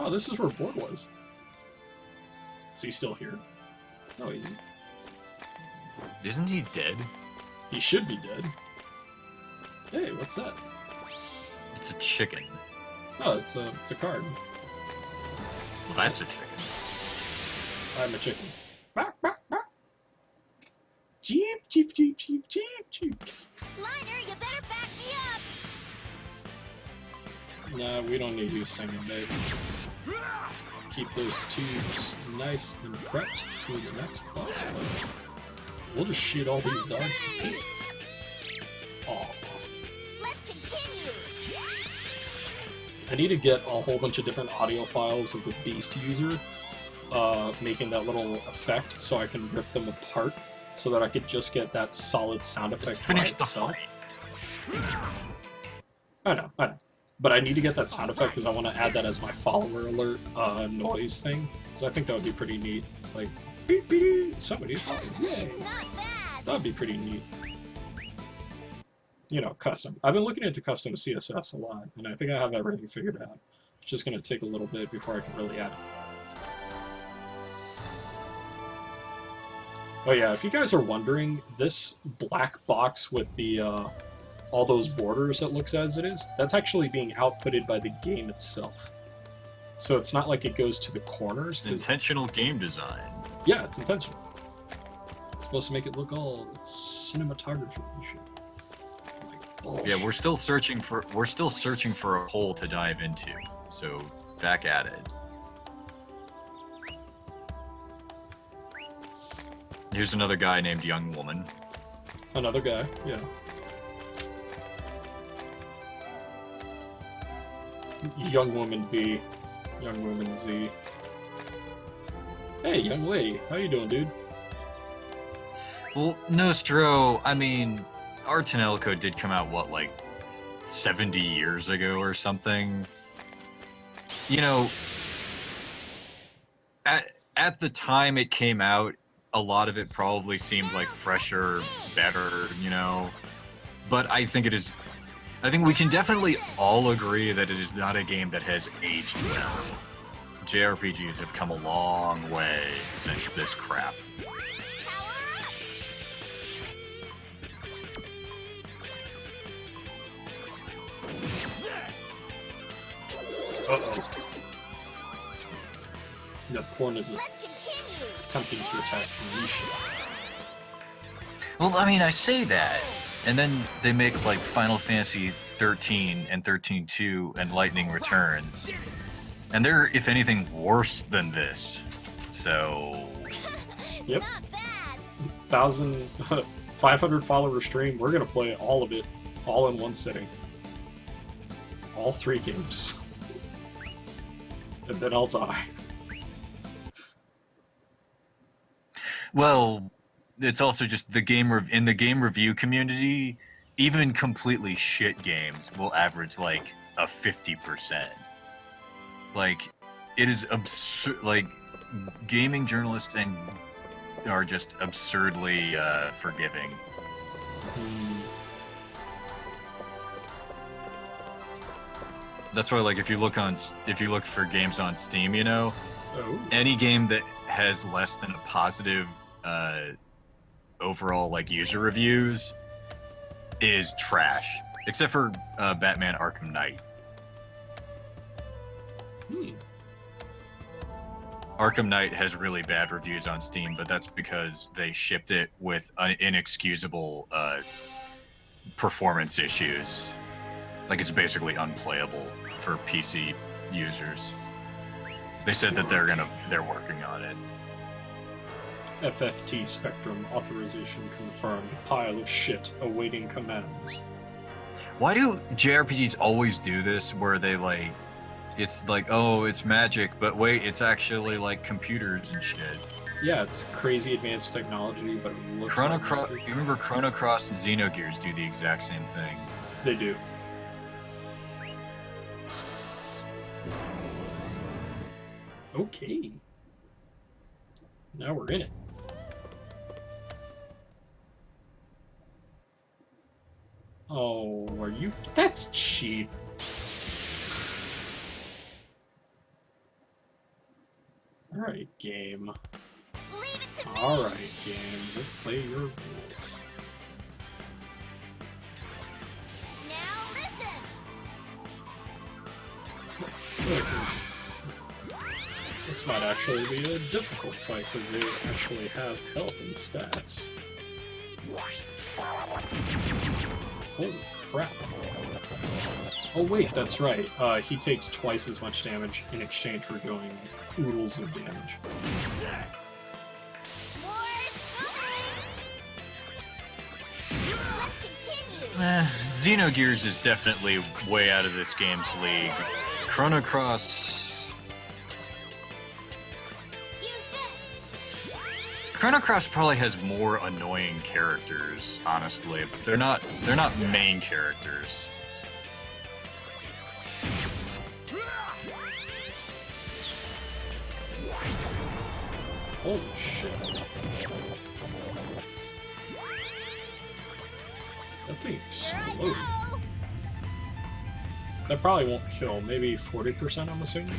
Oh, this is where Board was. Is he still here? No, he's... Isn't he dead? He should be dead. Hey, what's that? It's a chicken. Oh, it's a card. Well, that's a chicken. I'm a chicken. Bark, bark, bark. Jeep, jeep, jeep, jeep, jeep, jeep. Liner, you better back me up. Nah, we don't need you singing, baby. Keep those tubes nice and prepped for the next boss fight. We'll just shoot all these dogs to pieces. Aw. Let's continue. I need to get a whole bunch of different audio files of the Beast user, making that little effect so I can rip them apart, so that I could just get that solid sound effect by itself. I know. But I need to get that sound effect because I want to add that as my follower alert noise thing, because I think that would be pretty neat. Like, beep, beep, somebody's calling, yay! Not bad. That'd be pretty neat. You know, custom. I've been looking into custom CSS a lot, and I think I have everything figured out. It's just going to take a little bit before I can really add it. Oh yeah, if you guys are wondering, this black box with the all those borders that looks as it is, that's actually being outputted by the game itself. So it's not like it goes to the corners. Intentional game design. Yeah, it's intentional. It's supposed to make it look all cinematography and shit. Yeah, we're still searching for a hole to dive into. So back at it. Here's another guy named Young Woman. Another guy, yeah. Young Woman B. Young Woman Z. Hey, young lady. How you doing, dude? Well, Nostro, I mean, our tonelico did come out, what, like 70 years ago or something? You know, at the time it came out, a lot of it probably seemed like fresher, better, you know? But I think we can definitely all agree that it is not a game that has aged well. JRPGs have come a long way since this crap. Uh-oh. The corn is attempting to attack Nisha. Well, I mean, I say that, and then they make like Final Fantasy 13 and 13-2 and Lightning Returns, and they're, if anything, worse than this. So. Yep. 500 follower stream. We're gonna play all of it, all in one sitting. All 3 games. And then I'll die. Well, it's also just the in the game review community, even completely shit games will average like a 50%. Like, it is absurd. Like, gaming journalists are just absurdly forgiving. That's why, like, if you look for games on Steam, you know, any game that has less than a positive overall like user reviews is trash, except for Batman Arkham Knight. Arkham Knight has really bad reviews on Steam, but that's because they shipped it with inexcusable performance issues. Like, it's basically unplayable for PC users. They said that they're working on it. FFT Spectrum authorization confirmed. Pile of shit awaiting commands. Why do JRPGs always do this, where they like, it's like, oh, it's magic, but wait, it's actually like computers and shit. Yeah, it's crazy advanced technology, but it looks like magic. You remember Chrono Cross and Xenogears do the exact same thing. They do. Okay. Now we're in it. Oh, are you... That's cheap. game. Leave it to me. Alright, game. We'll play your rules. Now listen. This might actually be a difficult fight because they actually have health and stats. Holy crap. Oh wait, that's right. He takes twice as much damage in exchange for doing oodles of damage. More's coming. Let's continue. Xenogears is definitely way out of this game's league. Chrono Cross. Use this. Chrono Cross probably has more annoying characters, honestly, but they're not main characters. Holy shit. That thing exploded. Go. That probably won't kill. Maybe 40%, I'm assuming?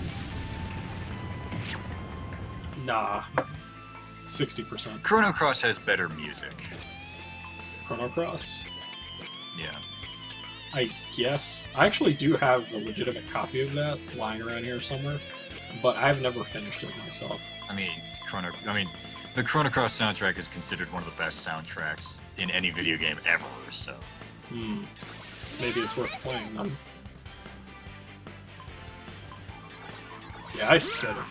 Nah. 60%. Chrono Cross has better music. Chrono Cross? Yeah. I guess. I actually do have a legitimate copy of that lying around here somewhere, but I've never finished it myself. I mean, the Chrono Cross soundtrack is considered one of the best soundtracks in any video game ever, so... Maybe it's worth playing then. Yeah, I said it.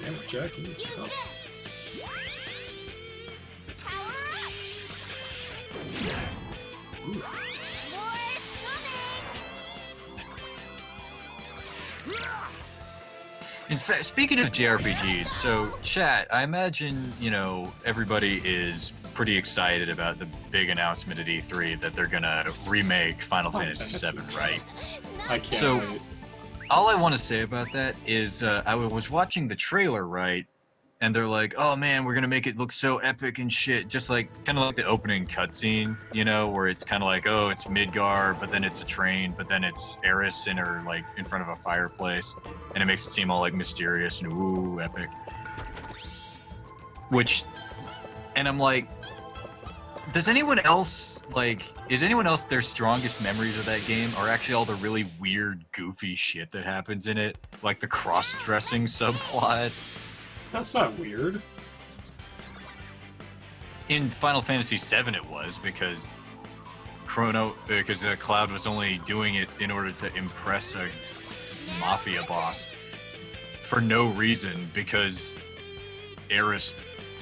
Damn it, Jack, you need some help. Power up. Oof. More's coming. In fact, speaking of JRPGs, so chat, I imagine, you know, everybody is pretty excited about the big announcement at E3 that they're gonna remake Final Fantasy VII, right? I can't So- wait. All I want to say about that is I was watching the trailer, right? And they're like, oh man, we're gonna make it look so epic and shit, just like, kind of like the opening cutscene, you know, where it's kind of like, oh, it's Midgar, but then it's a train, but then it's Eris in her, like, in front of a fireplace, and it makes it seem all, like, mysterious and ooh, epic. And I'm like, does anyone else, like, is anyone else their strongest memories of that game are actually all the really weird, goofy shit that happens in it? Like the cross-dressing subplot? That's not weird. In Final Fantasy VII it was, because Cloud was only doing it in order to impress a mafia boss. For no reason, because Eris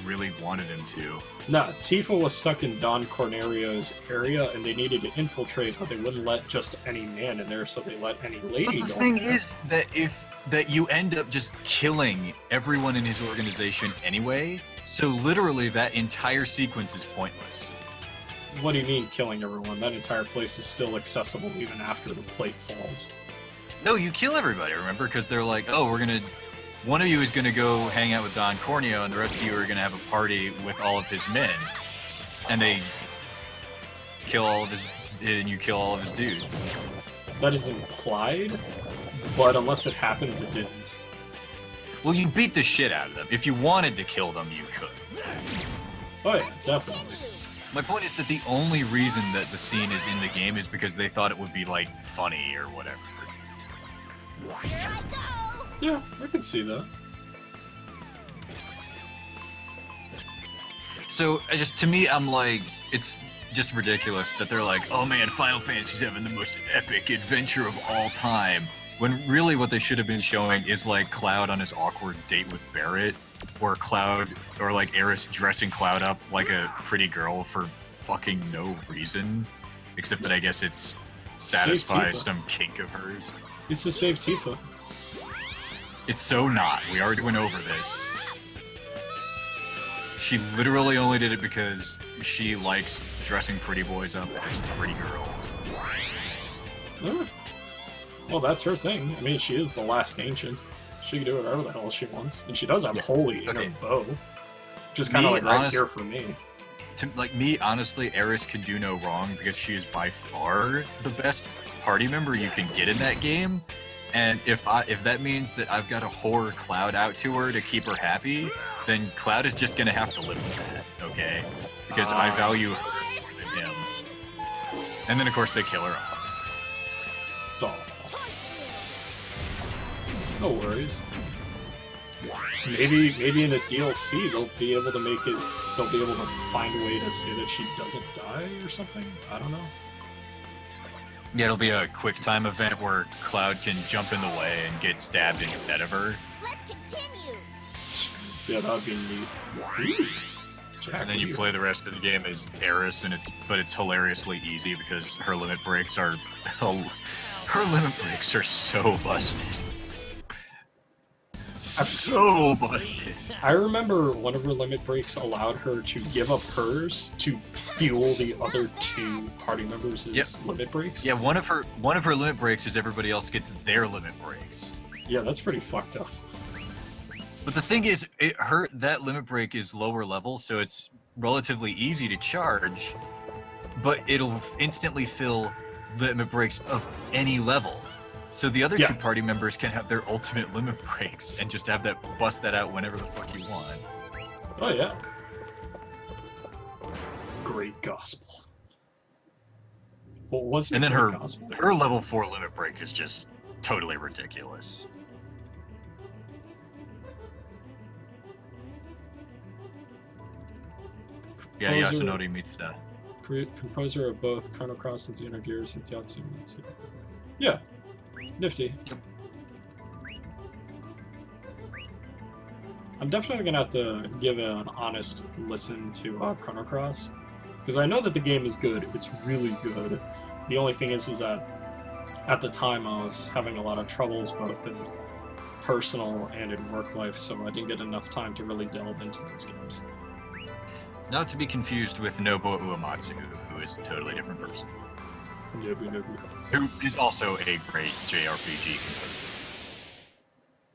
really wanted him to. Nah, Tifa was stuck in Don Cornelio's area, and they needed to infiltrate, but they wouldn't let just any man in there, so they let any lady But the go thing in there. is that you end up just killing everyone in his organization anyway, so literally that entire sequence is pointless. What do you mean killing everyone? That entire place is still accessible even after the plate falls. No, you kill everybody, remember? Because they're like, oh, one of you is gonna go hang out with Don Corneo, and the rest of you are gonna have a party with all of his men. And they kill all of his dudes. That is implied, but unless it happens, it didn't. Well, you beat the shit out of them. If you wanted to kill them, you could. Oh yeah, definitely. My point is that the only reason that the scene is in the game is because they thought it would be, like, funny or whatever. Here I go. Yeah, I can see that. So, to me, I'm like, it's just ridiculous that they're like, oh man, Final Fantasy VII, the most epic adventure of all time. When really what they should have been showing is like Cloud on his awkward date with Barrett, or Eris dressing Cloud up like a pretty girl for fucking no reason. Except that I guess it's satisfies Tifa. some kink of hers. It's to save Tifa. It's so not. We already went over this. She literally only did it because she likes dressing pretty boys up as pretty girls. Huh. Well, that's her thing. I mean, she is the last ancient. She can do whatever the hell she wants. And she does have holy in her bow. Just kind of like right here for me. Honestly, Eris can do no wrong because she is by far the best party member you can get in that game. And if that means that I've got to whore Cloud out to her to keep her happy, then Cloud is just gonna have to live with that, okay? Because I value her more than him. And then of course they kill her off. Oh. No worries. Maybe in a DLC they'll be able to make it. They'll be able to find a way to say that she doesn't die or something. I don't know. Yeah, it'll be a quick time event where Cloud can jump in the way and get stabbed instead of her. Let's continue. Yeah, that would be neat. Ooh. Jack, And then you play the rest of the game as Eris, and it's hilariously easy because her limit breaks are so busted. So busted. I remember one of her limit breaks allowed her to give up hers to fuel the other two party members' limit breaks. Yeah, one of her limit breaks is everybody else gets their limit breaks. Yeah, that's pretty fucked up. But the thing is, that limit break is lower level, so it's relatively easy to charge, but it'll instantly fill limit breaks of any level. So the other two party members can have their ultimate limit breaks and just have that bust that out whenever the fuck you want. Oh yeah. Great gospel. Well, wasn't And then great gospel? her level 4 limit break is just totally ridiculous. Yeah, Yasunori meets that. Composer of both Chrono Cross and Xenogears since Yatsu. Yeah. Nifty. Yep. I'm definitely gonna have to give an honest listen to Chrono Cross, because I know that the game is good. It's really good. The only thing is that at the time I was having a lot of troubles both in personal and in work life, so I didn't get enough time to really delve into those games. Not to be confused with Nobuo Uematsu, who is a totally different person. Nobu. Who is also a great JRPG composer.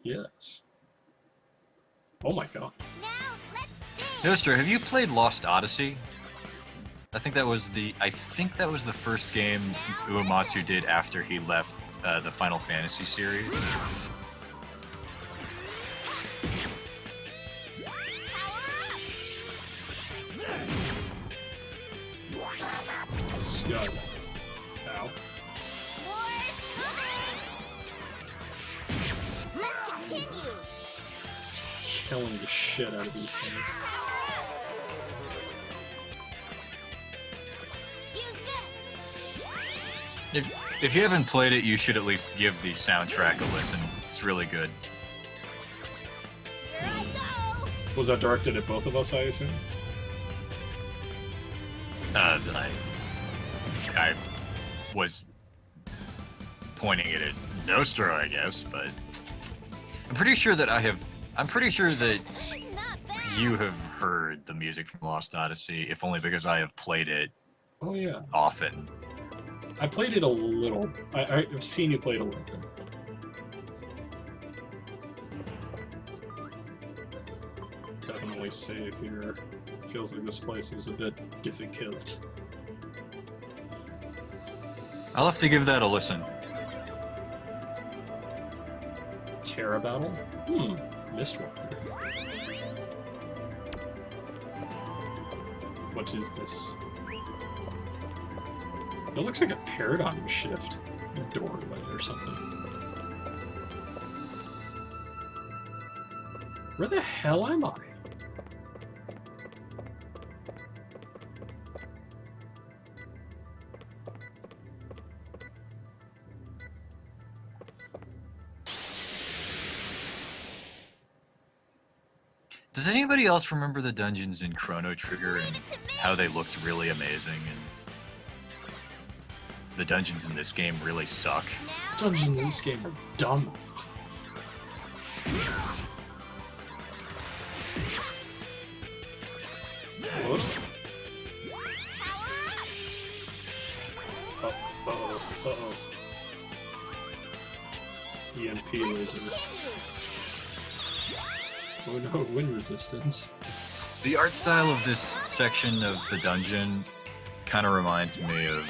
Yes. Oh my god. Now let's see. Nostra, have you played Lost Odyssey? I think that was the first game Uematsu did after he left the Final Fantasy series. Scud. Ow. More's coming. Let's continue. Just killing the shit out of these things. Use this. If you haven't played it, you should at least give the soundtrack a listen. It's really good. Here I go. Was that directed at both of us, I assume? I was pointing it at Nostra, I guess, but I'm pretty sure that Not bad. you have heard the music from Lost Odyssey, if only because I have played it Oh yeah. often. I played it a little. I've seen you play it a little bit. Definitely save here. Feels like this place is a bit difficult. I'll have to give that a listen. Terra Battle? Mistwalker. What is this? It looks like a paradigm shift. A doorway or something. Where the hell am I? Does anybody else remember the dungeons in Chrono Trigger and how they looked really amazing? And the dungeons in this game really suck. Dungeons in this game are dumb. What? Uh-oh. EMP laser. Oh no, wind resistance. The art style of this section of the dungeon kind of reminds me of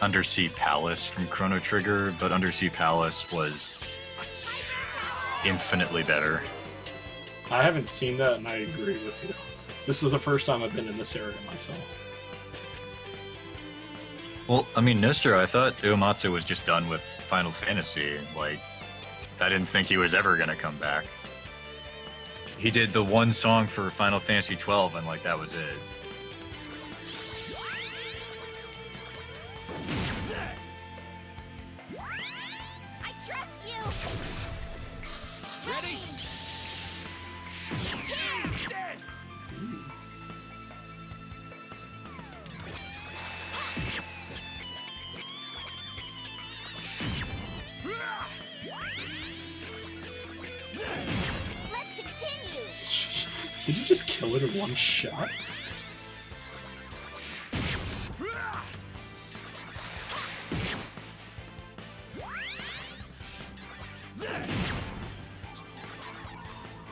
Undersea Palace from Chrono Trigger, but Undersea Palace was infinitely better. I haven't seen that, and I agree with you. This is the first time I've been in this area myself. Well, I mean, Nostra, I thought Uematsu was just done with Final Fantasy. Like, I didn't think he was ever gonna come back. He did the one song for Final Fantasy 12, and like that was it. I trust you. Ready? This. Let's continue. Did you just kill it in one shot?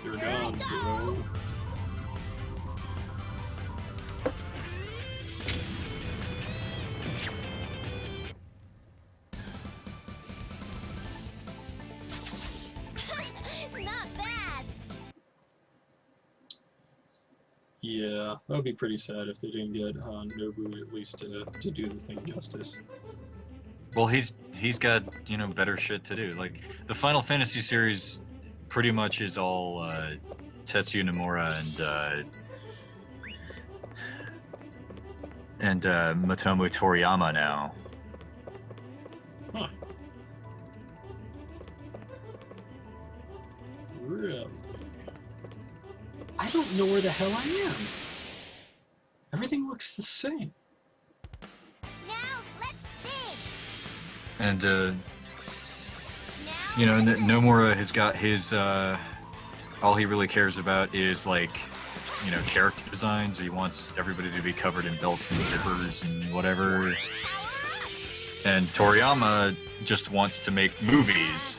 You're gone, bro. Not bad. Yeah, that would be pretty sad if they didn't get Nobu at least to do the thing justice. Well, he's got, you know, better shit to do. Like the Final Fantasy series pretty much is all Tetsuya Nomura and Motomu Toriyama now. Huh. Really? I don't know where the hell I am. Everything looks the same. Now let's sing. And Now you know, listen. Nomura has got his all he really cares about is like, you know, character designs. He wants everybody to be covered in belts and zippers and whatever. And Toriyama just wants to make movies.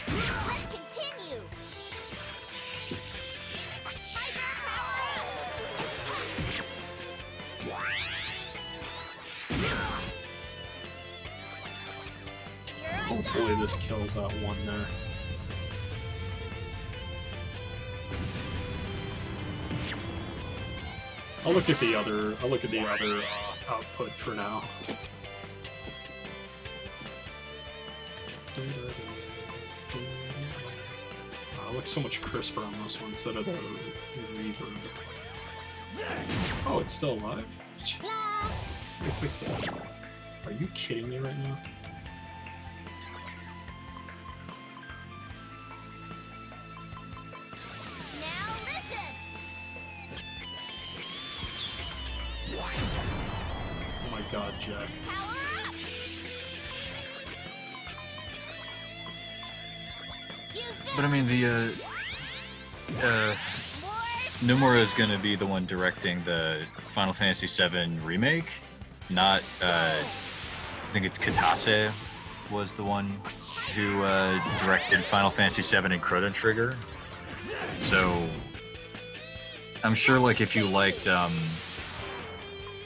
Let's continue. Here I Hopefully go. this kills that one there. I'll look at the other output for now. It looks so much crisper on this one instead of the reverb. Oh, it's still alive? Blah. We'll fix that. Are you kidding me right now? Now listen. Oh my god, Jack. Power up. Use this. But I mean, the Wars. Nomura is going to be the one directing the Final Fantasy VII remake, not, I think it's Katase was the one who directed Final Fantasy VII and Chrono Trigger. So, I'm sure, like, if you liked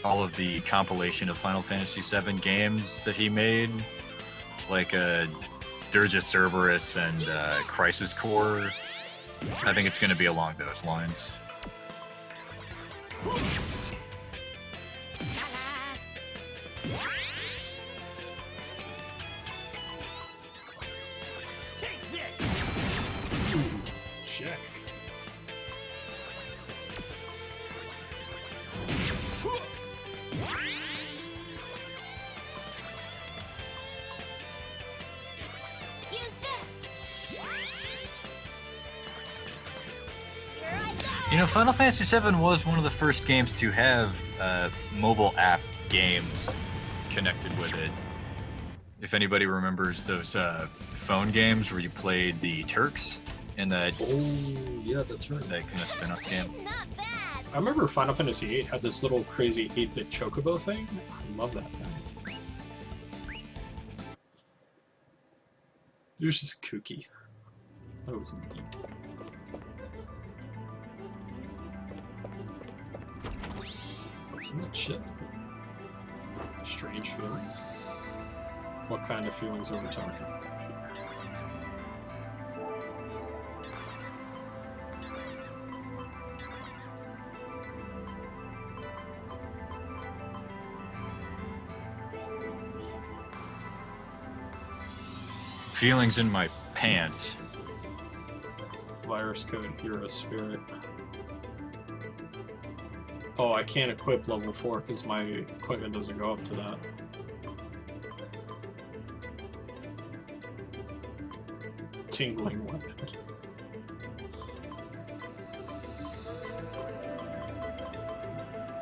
all of the compilation of Final Fantasy VII games that he made, like Dirge of Cerberus and Crisis Core, I think it's going to be along those lines. Take this. Ooh, Jack. Use this. Here I go. You know, Final Fantasy VII was one of the first games to have mobile app games connected with it. If anybody remembers those phone games where you played the Turks in that Oh, yeah, that's right. kind of spin-off game. Not bad. I remember Final Fantasy VIII had this little crazy 8-bit chocobo thing. I love that thing. It was just kooky. That was neat. What's in the chip? Strange feelings? What kind of feelings are we talking about? Feelings in my pants. Virus code, hero spirit. Oh, I can't equip level 4 because my equipment doesn't go up to that. Tingling weapon.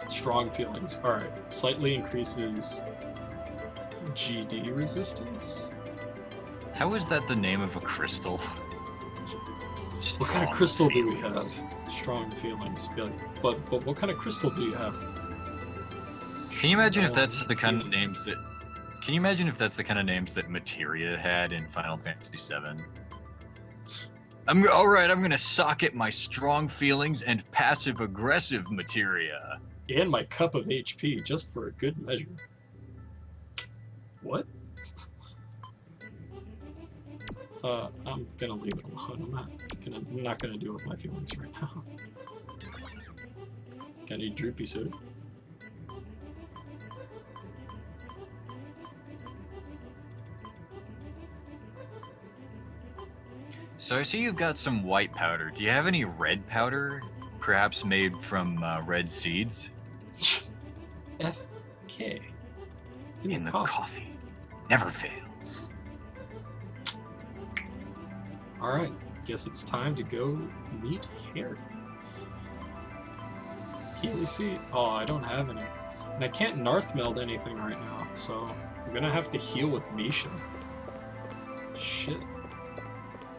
Strong feelings. Alright. Slightly increases GD resistance. How is that the name of a crystal? What kind of crystal do we have? Strong feelings. Be like, but what kind of crystal do you have? Can you imagine if that's the kind of names that? Can you imagine if that's the kind of names that Materia had in Final Fantasy VII? All right. I'm gonna socket my strong feelings and passive aggressive materia. And my cup of HP, just for a good measure. What? I'm gonna leave it alone. I'm not gonna deal with my feelings right now. Got any droopy soda? So I see you've got some white powder. Do you have any red powder? Perhaps made from red seeds? FK. In the coffee. Never fails. Alright, guess it's time to go meet Harry. Healy seed? Oh, I don't have any. And I can't Narth meld anything right now, so I'm gonna have to heal with Misha. Shit.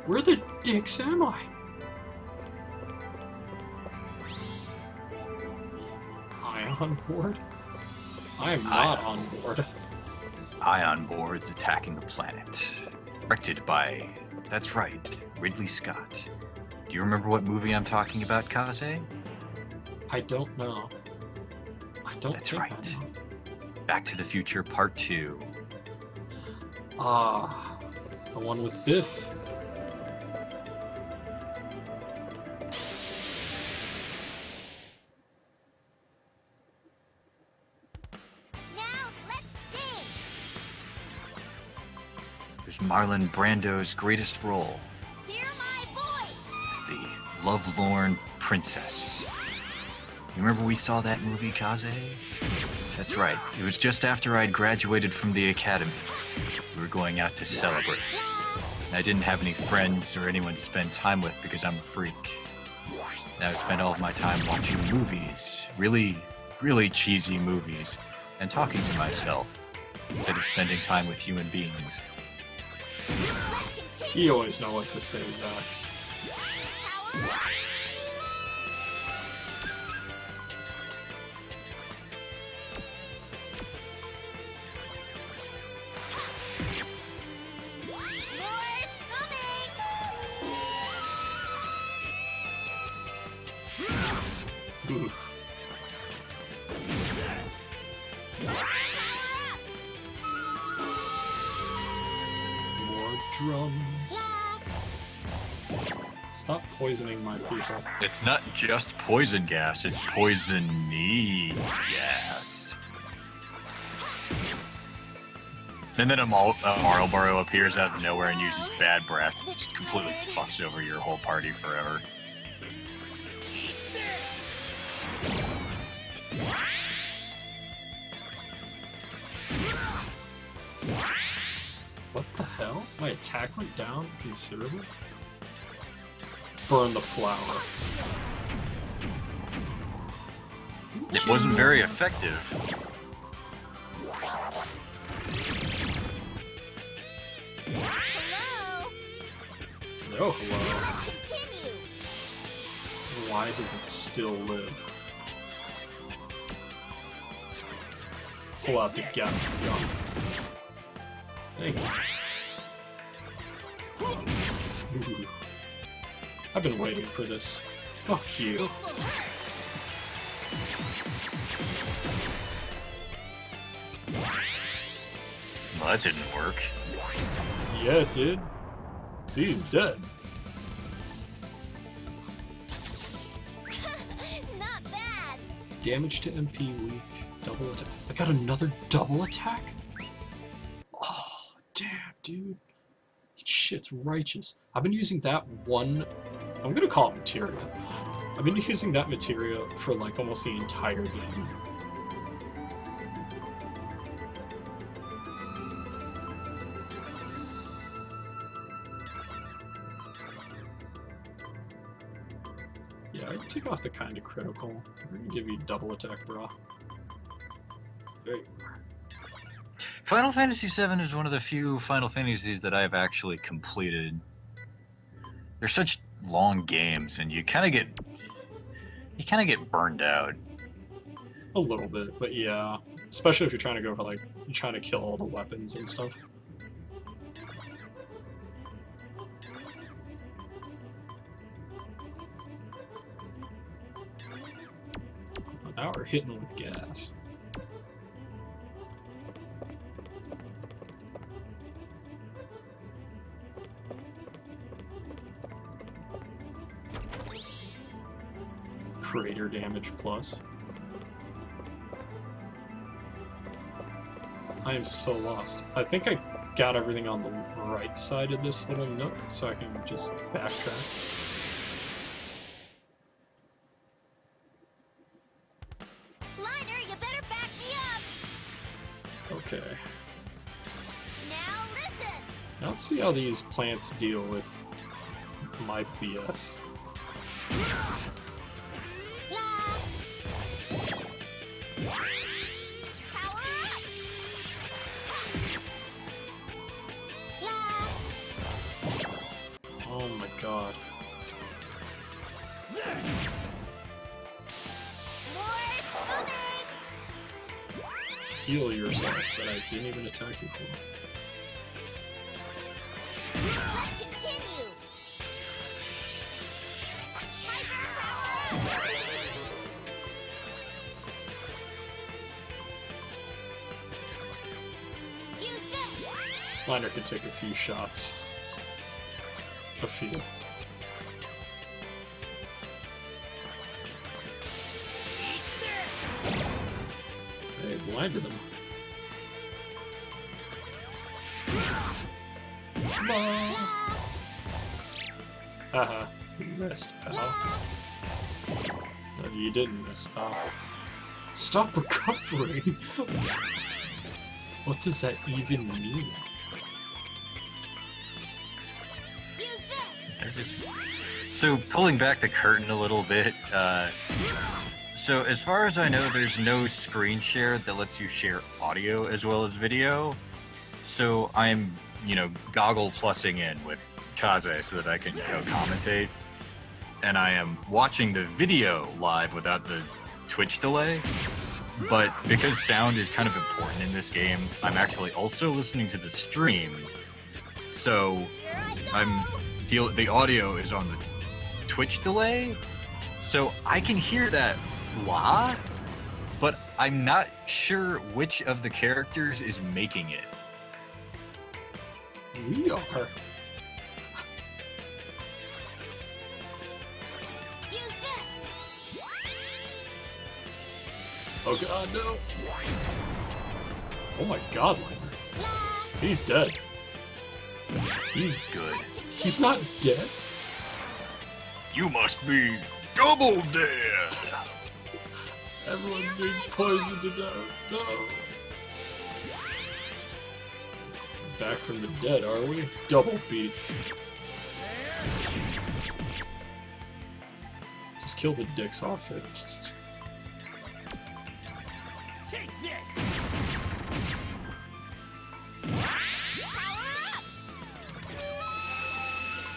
Where the dicks am I? On board? I am not on board. Ion boards attacking the planet. Directed by, that's right, Ridley Scott. Do you remember what movie I'm talking about, Kaze? I don't know. I don't That's think right. I know. Back to the Future Part 2. Ah, the one with Biff. Marlon Brando's greatest role Hear my voice. as the lovelorn princess. You remember we saw that movie, Kaze? That's right. It was just after I'd graduated from the academy. We were going out to celebrate. And I didn't have any friends or anyone to spend time with because I'm a freak. And I spent all of my time watching movies, really, really cheesy movies, and talking to myself instead of spending time with human beings. You always know what to say, Zach. Oof. More drums. Stop poisoning my people. It's not just poison gas, it's poison-y gas. And then a Marlboro appears out of nowhere and uses bad breath. Just completely fucks over your whole party forever. What the hell? My attack went down considerably? Burn the flower. It wasn't very effective. Hello. No, hello. Continue. Why does it still live? Pull out the gun. Thank you. Ooh. I've been waiting for this. Fuck you. This will hurt. Well, that didn't work. Yeah, it did. See, he's dead. Not bad. Damage to MP weak. Double attack. I got another double attack? Oh, damn, dude. Shit's righteous. I've been using that one... I'm gonna call it materia. I've been using that materia for like almost the entire game. Yeah, I can take off the kind of critical. We're gonna give you double attack, bro. There you are. Final Fantasy VII is one of the few Final Fantasies that I've actually completed. They're such long games, and you kind of get burned out. A little bit, but yeah. Especially if you're trying to go for like, you're trying to kill all the weapons and stuff. Well, now we're hitting with gas. Crater damage plus. I am so lost. I think I got everything on the right side of this little nook, so I can just backtrack. Liner, you better back me up. Okay. Now listen. Now let's see how these plants deal with my BS. La. Power up. La. Oh my god. More's coming. Heal yourself that I didn't even attack you for. Let's continue. Hyper power. Use this. Liner could take a few shots. A few. Hey, blinded them. No. Haha, you missed, pal. No, you didn't miss, pal. Stop recovering! What does that even mean? Use this. So, pulling back the curtain a little bit, so as far as I know, there's no screen share that lets you share audio as well as video. So I'm, goggle plussing in with Kaze so that I can co-commentate. And I am watching the video live without the Twitch delay. But because sound is kind of important in this game, I'm actually also listening to the stream. So the audio is on the Twitch delay. So I can hear that la, but I'm not sure which of the characters is making it. We are. Use this. Oh god, no! Oh my god, Liner. La. He's dead. He's Good. He's not dead? You must be double dead. Everyone's being poisoned to death. No! Back from the dead, are we? Double beat. Just kill the dicks off it. Take this. Power up.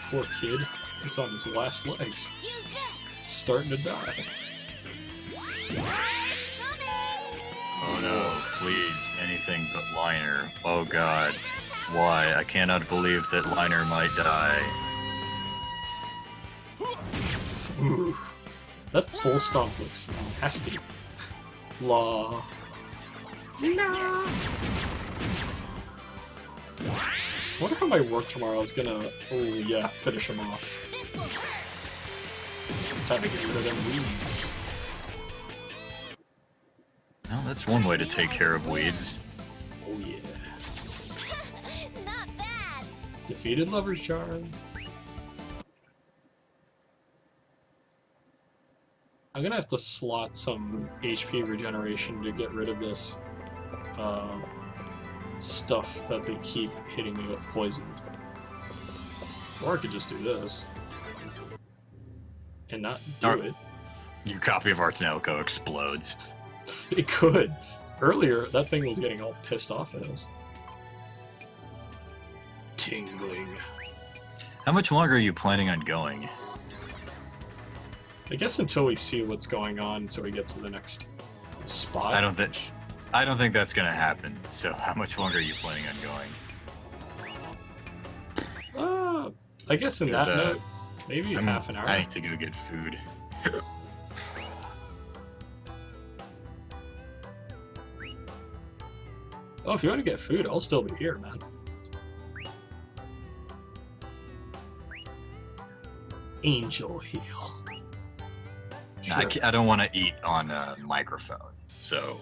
Poor kid. He's on his last legs. Use this. Starting to die. More's coming. Oh no, please, anything but Liner. Oh god. Why? I cannot believe that Liner might die. Ooh, that full stomp looks nasty. La. No. I wonder how my work tomorrow is gonna, oh yeah, finish him off. This will hurt. Time to get rid of them weeds. Well, that's one way to take care of weeds. Oh yeah. Not bad. Defeated Lover's Charm. I'm gonna have to slot some HP regeneration to get rid of this stuff that they keep hitting me with poison. Or I could just do this. And not do it. Your copy of Tonelico explodes. It could. Earlier, that thing was getting all pissed off at us. Tingling. How much longer are you planning on going? I guess until we see what's going on, until we get to the next spot. I don't think that's gonna happen. So how much longer are you planning on going? I guess in that Because, note, maybe half an hour. I need to go get food. Oh, if you want to get food, I'll still be here, man. Angel heal. Nah, I don't want to eat on a microphone. So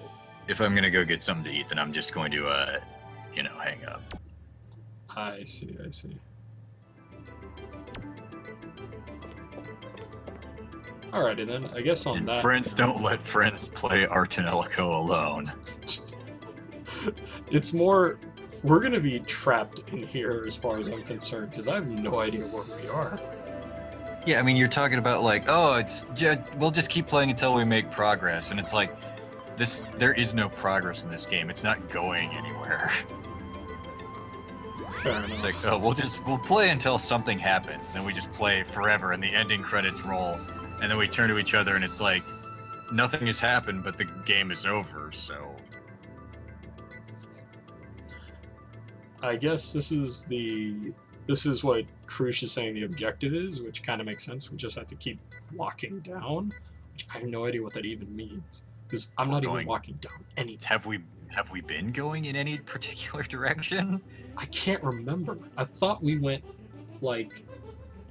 if I'm gonna go get something to eat, then I'm just going to, hang up. I see, I see. Alrighty then, I guess on And that... friends don't let friends play Tonelico alone. It's more... We're gonna be trapped in here as far as I'm concerned, because I have no idea where we are. Yeah, I mean, you're talking about like, oh, we'll just keep playing until we make progress, and it's like, there is no progress in this game. It's not going anywhere. Fair enough. It's like, oh, we'll play until something happens, then we just play forever, and the ending credits roll, and then we turn to each other, and it's like, nothing has happened, but the game is over. So I guess this is what Krush is saying the objective is, which kind of makes sense. We just have to keep walking down, which I have no idea what that even means, because I'm not even walking down anything. have we been going in any particular direction? I can't remember. I thought we went like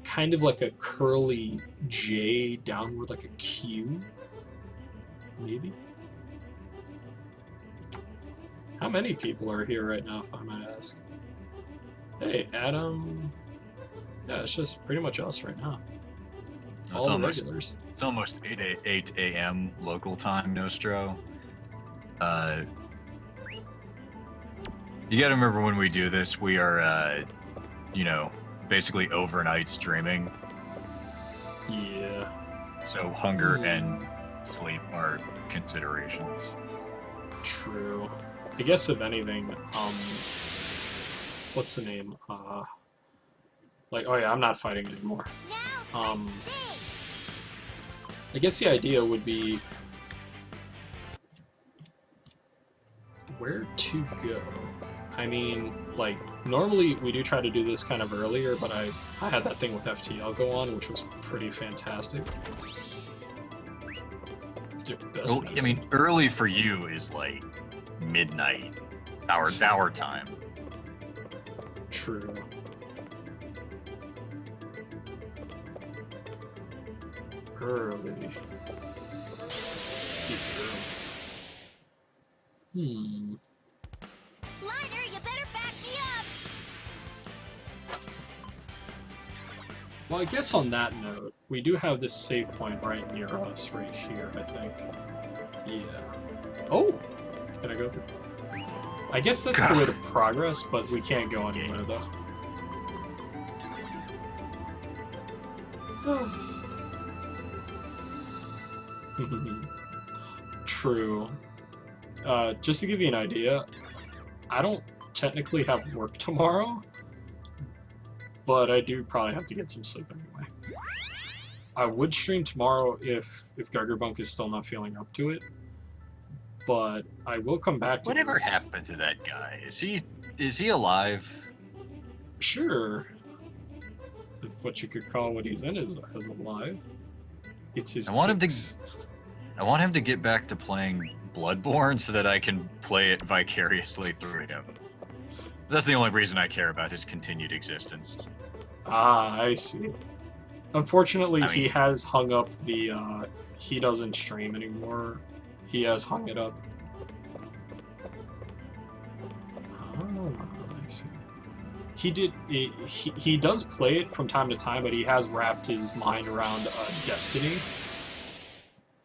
kind of like a curly J downward, like a Q, maybe. How many people are here right now, if I might ask? Hey, Adam. Yeah, it's just pretty much us right now. All the regulars. It's almost 8 a.m. local time, Nostro. You gotta remember when we do this, we are, basically overnight streaming. Yeah. So hunger and sleep are considerations. True. I guess if anything, what's the name? Oh yeah, I'm not fighting anymore. Now I guess the idea would be where to go. I mean, like, normally we do try to do this kind of earlier, but I had that thing with FTL go on, which was pretty fantastic. Well, I mean, early for you is like midnight, our time. True. Early. Liner, you better back me up. Well, I guess on that note, we do have this save point right near us, right here, I think. Yeah. Oh! Can I go through? I guess that's the way to progress, but we can't go anywhere, though. True. Just to give you an idea, I don't technically have work tomorrow, but I do probably have to get some sleep anyway. I would stream tomorrow if Guggerbunk is still not feeling up to it, but I will come back to Whatever this. happened to that guy? Is he alive? Sure. If what you could call what he's in is alive. It's his I want him to- picks. I want him to get back to playing Bloodborne so that I can play it vicariously through him. That's the only reason I care about his continued existence. Ah, I see. Unfortunately, I he mean- has hung up the, he doesn't stream anymore. He has hung it up. Ah, I see. He does play it from time to time, but he has wrapped his mind around Destiny.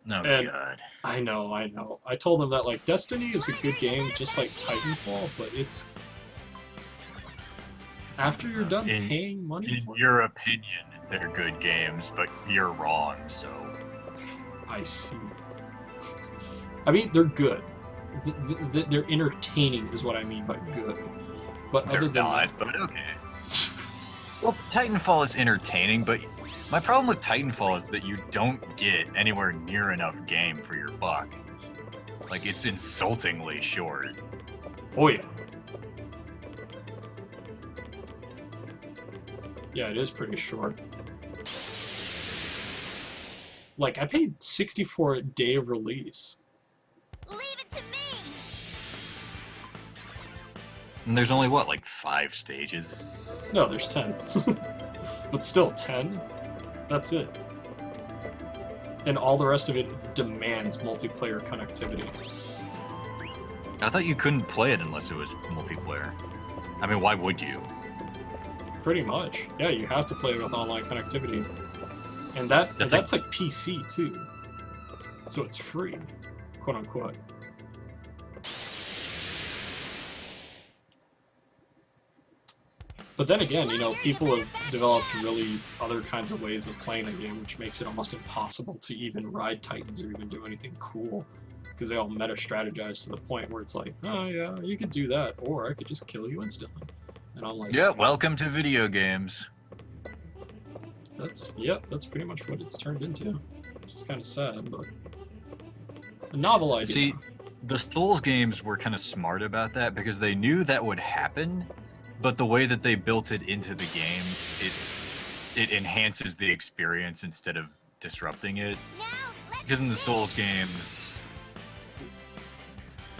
Oh And- god. I know. I told him that, like, Destiny is a good game, just like Titanfall, but it's... After you're done In- paying money In for it, your opinion, they're good games, but you're wrong, so... I see. I mean, they're good. They're entertaining is what I mean by good. But They're other than not, but okay. Well, Titanfall is entertaining, but my problem with Titanfall is that you don't get anywhere near enough game for your buck. Like, it's insultingly short. oh yeah. Yeah, it is pretty short. Like, I paid 64 a day of release. Leave it to me. And there's only, what, like 5 stages? No, there's 10. But still, 10? That's it. And all the rest of it demands multiplayer connectivity. I thought you couldn't play it unless it was multiplayer. I mean, why would you? Pretty much. Yeah, you have to play it with online connectivity. And that's like PC too. So it's free, quote unquote. But then again, you know, people have developed really other kinds of ways of playing the game, which makes it almost impossible to even ride Titans or even do anything cool. Because they all meta strategize to the point where it's like, oh yeah, you could do that, or I could just kill you instantly. And I'm like, Yeah, welcome to video games. that's pretty much what it's turned into. Which is kind of sad, but a novel idea. See, the Souls games were kind of smart about that because they knew that would happen, but the way that they built it into the game, it enhances the experience instead of disrupting it. Now, let's Because in the Souls games,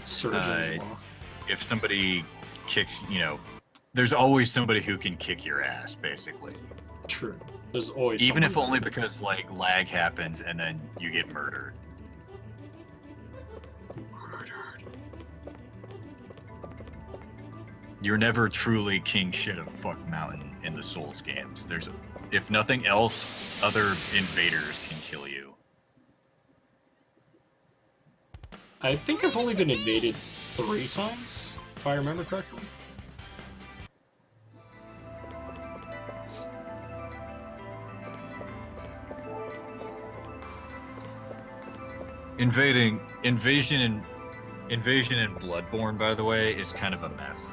Surgeon's Law. if somebody kicks, you know, there's always somebody who can kick your ass, basically. True. There's always Even if someone- only because, like, lag happens and then you get murdered. Murdered. You're never truly king shit of fuck mountain in the Souls games. There's, if nothing else, other invaders can kill you. I think I've only been invaded 3 times, if I remember correctly. Invasion in Bloodborne, by the way, is kind of a mess.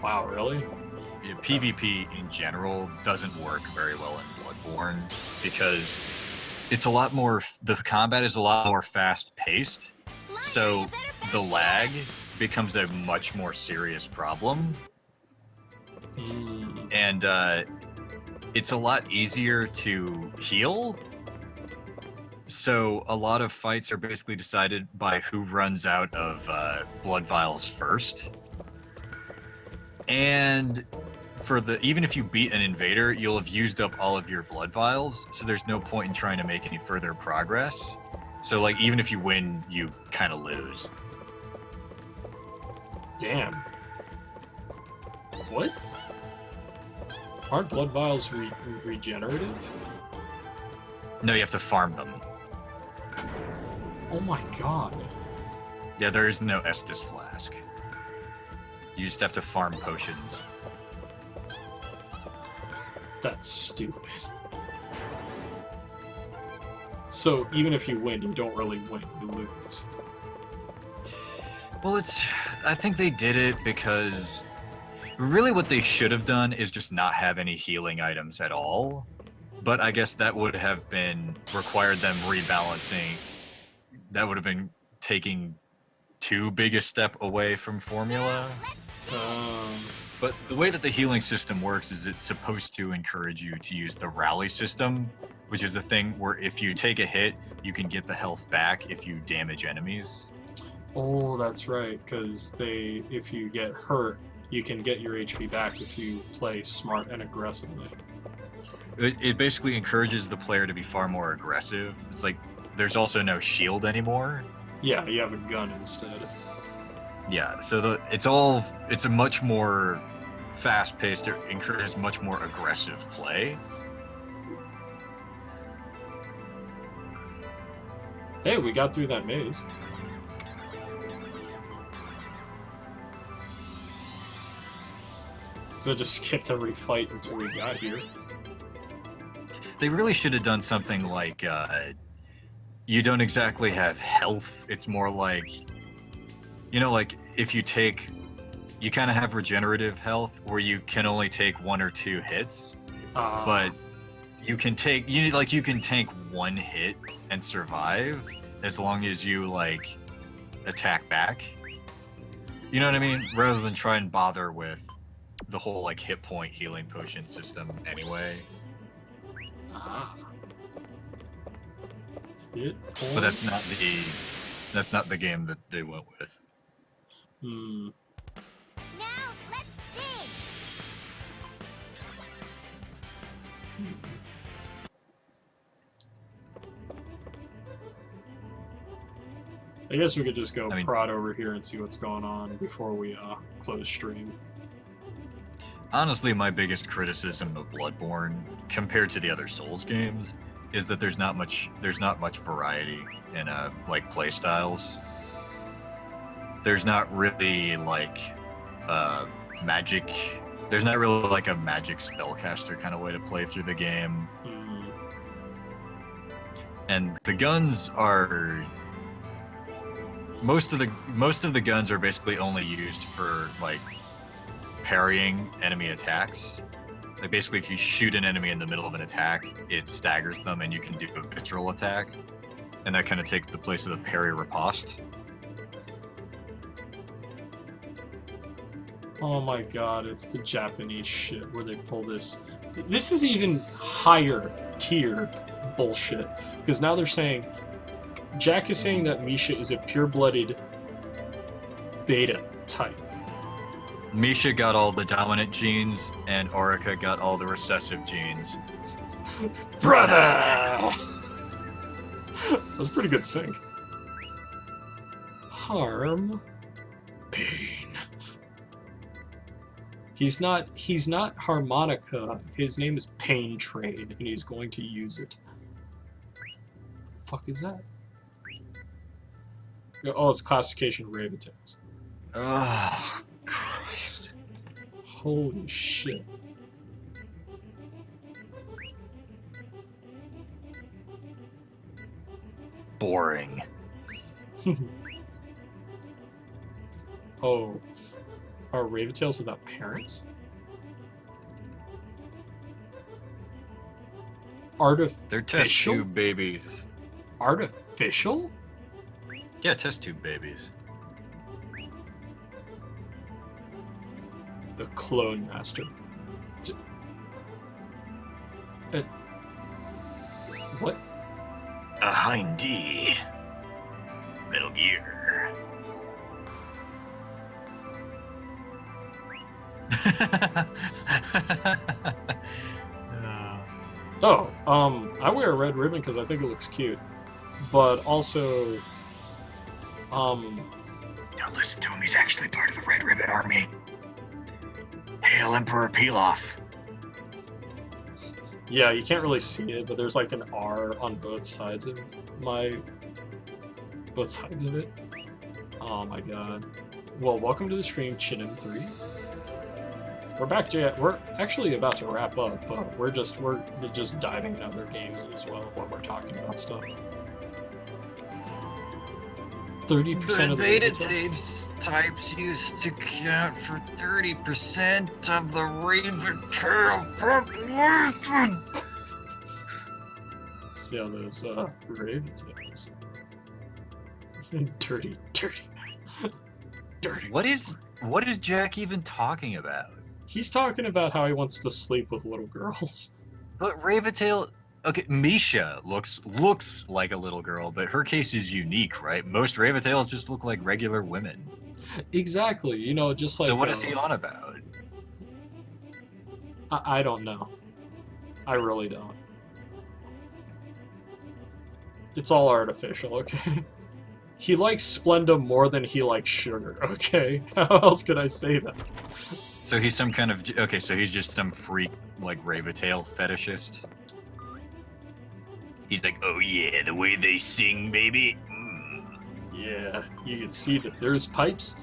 Wow, really? Yeah, PvP in general doesn't work very well in Bloodborne because it's a lot more. The combat is a lot more fast-paced, so the lag becomes a much more serious problem, Mm, and it's a lot easier to heal. So a lot of fights are basically decided by who runs out of blood vials first. And for even if you beat an invader, you'll have used up all of your blood vials, so there's no point in trying to make any further progress. So like even if you win, you kind of lose. damn. What? Aren't blood vials regenerative? No, you have to farm them. Oh my god. Yeah, there is no Estus flask. You just have to farm potions. That's stupid. So even if you win, you don't really win, you lose. Well, I think they did it because really what they should have done is just not have any healing items at all. But I guess that would have been required them rebalancing. That would have been taking too big a step away from formula. But the way that the healing system works is it's supposed to encourage you to use the rally system, which is the thing where if you take a hit, you can get the health back if you damage enemies. Oh, that's right, because if you get hurt, you can get your HP back if you play smart and aggressively. It basically encourages the player to be far more aggressive. It's like there's also no shield anymore. Yeah, you have a gun instead. Yeah, so it's a much more fast-paced, it encourages much more aggressive play. Hey, we got through that maze. So I just skipped every fight until we got here. They really should have done something like you don't exactly have health. It's more like, like if you take, you kind of have regenerative health where you can only take 1 or 2 hits, but you can take you can tank 1 hit and survive as long as you attack back. You know what I mean? Rather than try and bother with the whole hit point healing potion system anyway. But that's not the game that they went with. Now let's sing. I guess we could just go prod over here and see what's going on before we close stream. Honestly, my biggest criticism of Bloodborne, compared to the other Souls games, is that there's not much variety in play styles. There's not really magic. There's not really a magic spellcaster kind of way to play through the game. And the guns are most of the guns are basically only used for parrying enemy attacks. Basically, if you shoot an enemy in the middle of an attack, it staggers them and you can do a visceral attack. And that kind of takes the place of the parry riposte. Oh my god, it's the Japanese shit where they pull this. This is even higher tier bullshit. Because now they're saying, Jack is saying that Misha is a pure-blooded beta type. Misha got all the dominant genes, and Orica got all the recessive genes. Brother! That was a pretty good sync. Harm. Pain. He's not harmonica. His name is Pain Trade, and he's going to use it. The fuck is that? Oh, it's classification of Raven Tales. Oh, Christ. Holy shit. Boring. Oh, are Raven Tales without parents? Artificial? They're test tube babies. Artificial? Yeah, test tube babies. The Clone Master. What? A Hindy. Metal Gear. Oh, I wear a red ribbon because I think it looks cute. But also, Don't listen to him, he's actually part of the Red Ribbon Army. Hail Emperor Pilaf. yeah, you can't really see it, but there's like an R on both sides of it. Oh my god. Well, welcome to the stream, Chinim3. We're back to we're actually about to wrap up, but we're just diving in other games as well while we're talking about stuff. 30% of the beta types used to count for 30% of the Raven Tail population. See how those Raven Tails. Dirty man. Dirty. What is Jack even talking about? He's talking about how he wants to sleep with little girls. But Raventail, okay, Misha looks like a little girl, but her case is unique, right? Most Raventails just look like regular women. Exactly, you know, just like. So what is he on about? I don't know. I really don't. It's all artificial, okay? He likes Splenda more than he likes sugar, okay? How else could I say that? So he's some kind of okay. So he's just some freak like Raventail fetishist. He's like, oh yeah, the way they sing, baby. Yeah, you can see that those pipes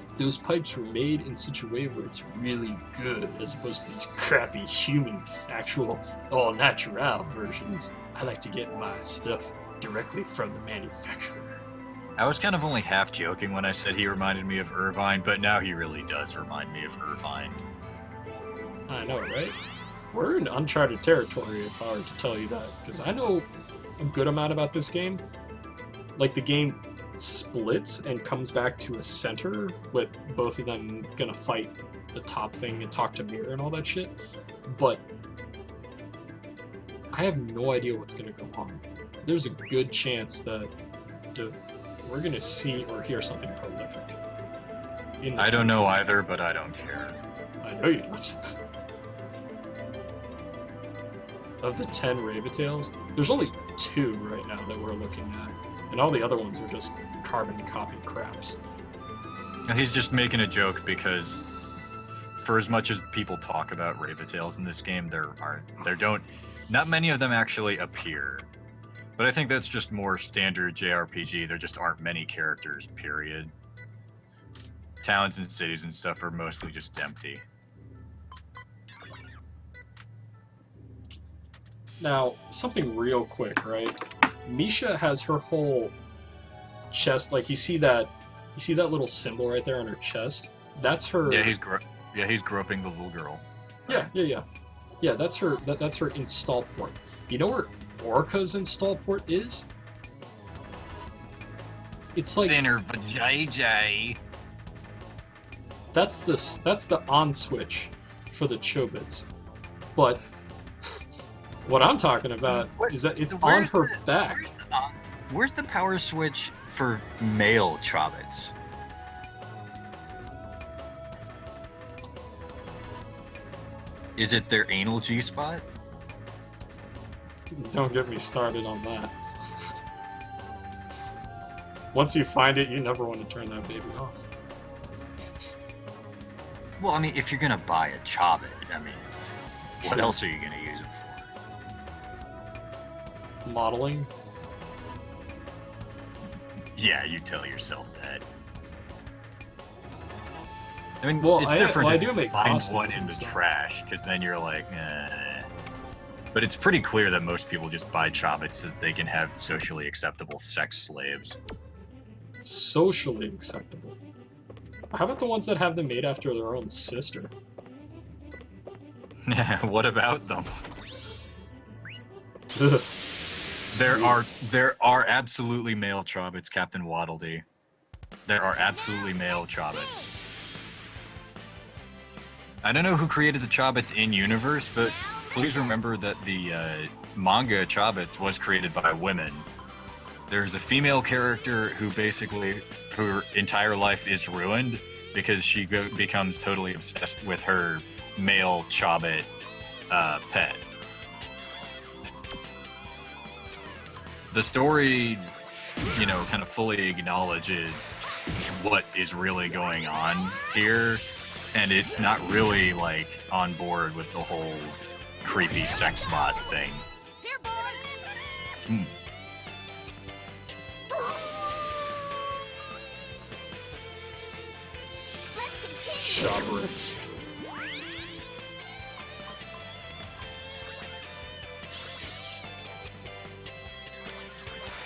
were made in such a way where it's really good, as opposed to these crappy human, actual, all natural versions. I like to get my stuff directly from the manufacturer. I was kind of only half joking when I said he reminded me of Irvine, but now he really does remind me of Irvine. I know, right? We're in uncharted territory if I were to tell you that, because I know a good amount about this game. Like, the game splits and comes back to a center, with both of them gonna fight the top thing and talk to Mirror and all that shit. But I have no idea what's gonna go on. There's a good chance that we're gonna see or hear something prolific. I don't know either, but I don't care. I know you don't. Of the 10 Raventails, there's only 2 right now that we're looking at, and all the other ones are just carbon copy craps. He's just making a joke because, for as much as people talk about Raventails in this game, not many of them actually appear. But I think that's just more standard JRPG. There just aren't many characters, period. Towns and cities and stuff are mostly just empty. Now, something real quick, right? Misha has her whole chest, like you see that little symbol right there on her chest? That's her. Yeah, he's groping the little girl. Yeah. Yeah, that's her install port. You know where Orca's install port is? It's like It's in her vajayjay. that's the on switch for the Chobits. But what I'm talking about is that it's on her back. Where's the power switch for male Chobits? Is it their anal G-spot? Don't get me started on that. Once you find it, you never want to turn that baby off. Well, I mean, if you're gonna buy a Chobit, I mean, what else are you gonna use it for? Modeling. Yeah, you tell yourself that. I mean, Well, it's I different do to make find costumes one in and the stuff. trash, because then you're like, eh. But it's pretty clear that most people just buy Chobits so that they can have socially acceptable sex slaves. Socially acceptable. How about the ones that have them made after their own sister? What about them? Ugh. There are absolutely male Chobits, Captain Waddledee. There are absolutely male Chobits. I don't know who created the Chobits in universe, but please remember that the manga Chobits was created by women. There's a female character who basically her entire life is ruined because she becomes totally obsessed with her male Chobit pet. The story, you know, kind of fully acknowledges what is really going on here, and it's not really like on board with the whole creepy sex bot thing. Here, boy. Hmm. Let's continue. Shobrits.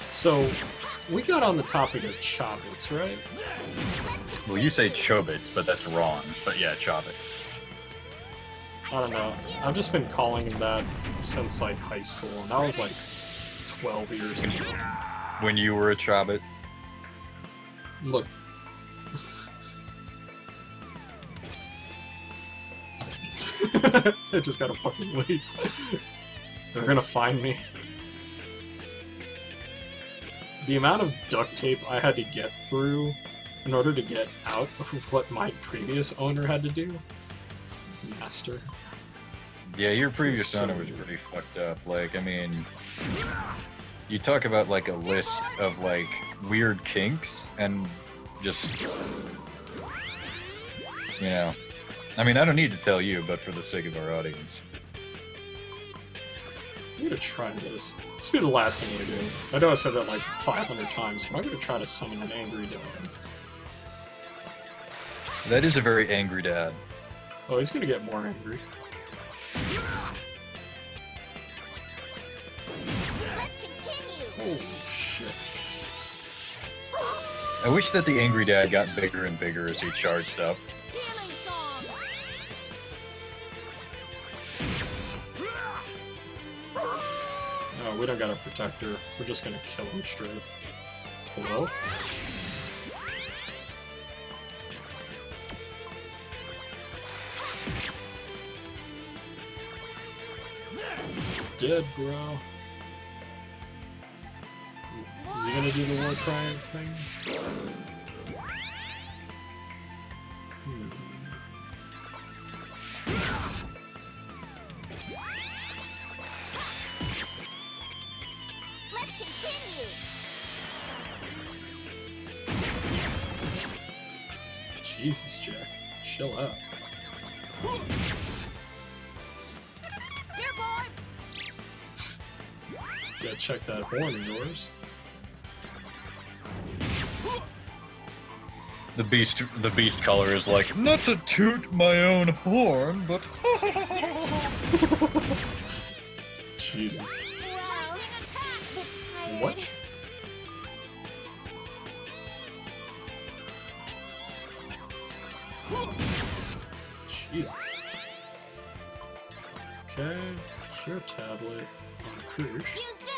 So, we got on the topic of Chobits, right? Well, you say Chobits, but that's wrong. But yeah, Chobits. I don't know. I've just been calling him that since like high school, and that was like 12 years ago. When you were a Chobit. Look. I just gotta fucking leave. They're gonna find me. The amount of duct tape I had to get through in order to get out of what my previous owner had to do. Master. Yeah, your previous So owner was weird. pretty fucked up. Like, I mean, you talk about like a list of like weird kinks and just, you know, I mean, I don't need to tell you, but for the sake of our audience. I'm gonna try this. This will be the last thing I do. I know I said that like 500 times, but I'm gonna try to summon an angry dad. That is a very angry dad. Oh, he's gonna get more angry. Let's continue. Holy shit. I wish that the angry dad got bigger and bigger as he charged up. Healing song. No, we don't got a protector. We're just gonna kill him straight. Hello? Dead, bro. Is he gonna do the war crying thing? Hmm. Let's continue. Jesus, Jack. Chill out. Here, boy. Gotta check that horn of yours. The beast color is like, not to toot my own horn, but Jesus. Wow. Attack. What? Jesus. Okay, cure tablet on Krush. Use this.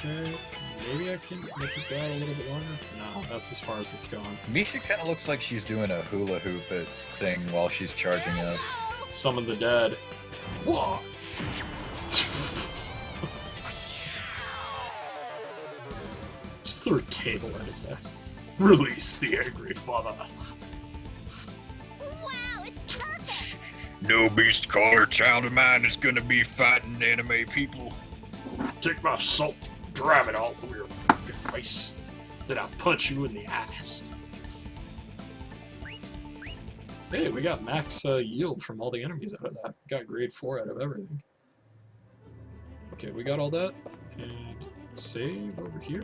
Okay, maybe I can make it go out a little bit longer? No, that's as far as it's gone. Misha kind of looks like she's doing a hula hoop thing while she's charging up. Summon the dead. Whoa! Just threw a table at his ass. Release the angry father. Wow, it's perfect. No beast color child of mine is gonna be fighting anime people. Take my salt, drive it all over your fucking face. Then I'll punch you in the ass. Hey, we got max yield from all the enemies out of that. Got grade 4 out of everything. Okay, we got all that. And save over here.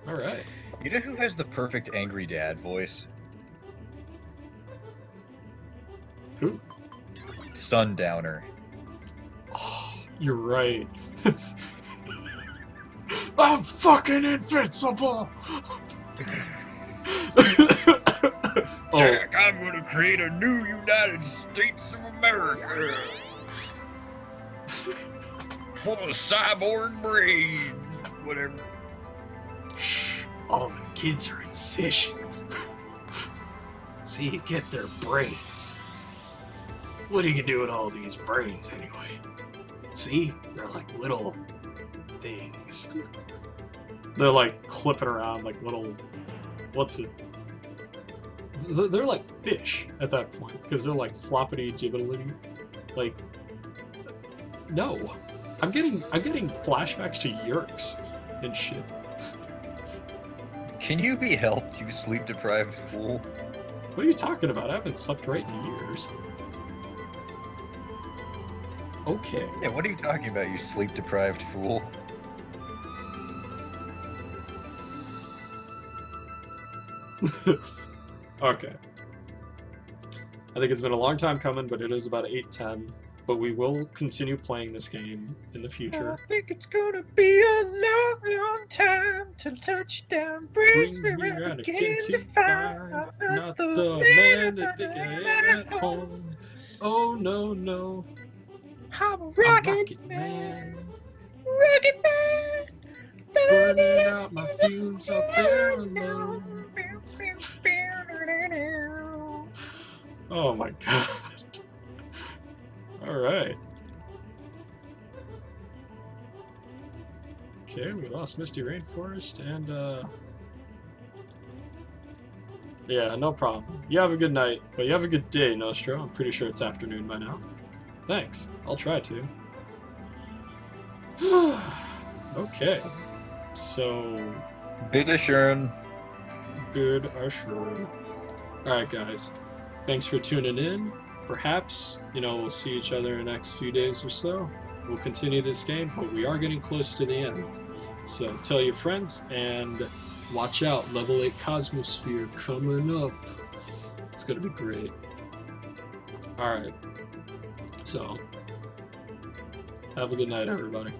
Alright. You know who has the perfect angry dad voice? Who? Sundowner. Oh, you're right. I'm fucking invincible! Oh, Jack, I'm gonna create a new United States of America. Full of cyborg brain. Whatever. shh. All the kids are in session. See, you get their brains. What are you gonna do with all these brains anyway? See? They're like little things. They're like clipping around like little. What's it? They're like fish at that point because they're like floppity jibbly. Like, no, I'm getting flashbacks to Yerks and shit. Can you be helped, you sleep-deprived fool? What are you talking about? I haven't slept right in years. Okay. Yeah, what are you talking about, you sleep-deprived fool? Okay. I think it's been a long time coming, but it is about 8:10. But we will continue playing this game in the future. think it's gonna be a long, long time till touchdown Brings me around again to find not the man that think I am at home. Oh no no, I'm a I'm Rocket Man, Rocket Man, burning out my fumes out there alone. Oh my god. Alright. Okay, we lost Misty Rainforest and yeah, no problem. You have a good night, but you have a good day, Nostro. I'm pretty sure it's afternoon by now. Thanks. I'll try to. Okay. So, Bitteschön. good Ashur. Alright, guys. Thanks for tuning in. Perhaps, we'll see each other in the next few days or so. We'll continue this game, but we are getting close to the end. So tell your friends and watch out. Level 8 Cosmosphere coming up. It's going to be great. Alright. So, have a good night, everybody.